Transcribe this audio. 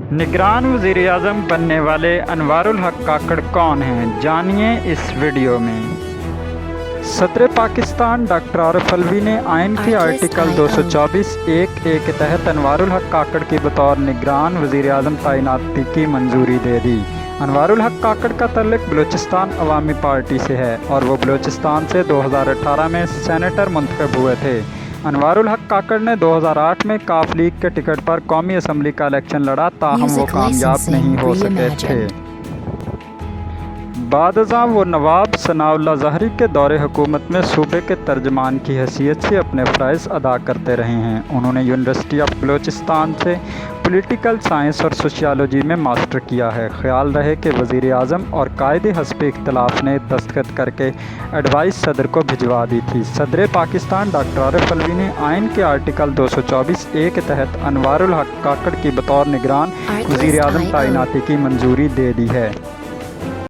निगरान वज़ीर-ए-आज़म बनने वाले अनवारुल हक काकड़ कौन हैं, जानिए इस वीडियो में। सदर पाकिस्तान डॉक्टर आरिफ अलवी ने आइन के आर्टिकल 224(1)(a) के तहत अनवारुल हक काकड़ की बतौर निगरान वज़ीर-ए-आज़म तैनाती की मंजूरी दे दी। अनवारुल हक काकड़ का तल्लुक़ बलूचिस्तान अवामी पार्टी से है और वो बलूचिस्तान से 2018 में सेनेटर मुंतखब हुए थे। अनवारुल हक काकड़ ने 2008 में काफ लीग के टिकट पर कौमी असम्बली का इलेक्शन लड़ा, ताहम वो कामयाब नहीं हो सके थे। बादशाह वो नवाब सनाउल्लाह ज़हरी के दौरे हुकूमत में सूबे के तर्जमान की हैसियत से अपने फ़राइज़ अदा करते रहे हैं। उन्होंने यूनिवर्सिटी ऑफ बलूचिस्तान से पॉलिटिकल साइंस और सोशियोलॉजी में मास्टर किया है। ख्याल रहे कि वज़ीर आज़म और कायदे हस्ब इख्तिलाफ ने दस्तखत करके एडवाइस सदर को भिजवा दी थी। सदर पाकिस्तान डॉक्टर आरिफ अलवी ने आइन के आर्टिकल 224(a) के तहत अनवारुल हक काकड़ की बतौर निगरान वज़ीर आज़म तैनाती की मंजूरी दे दी है।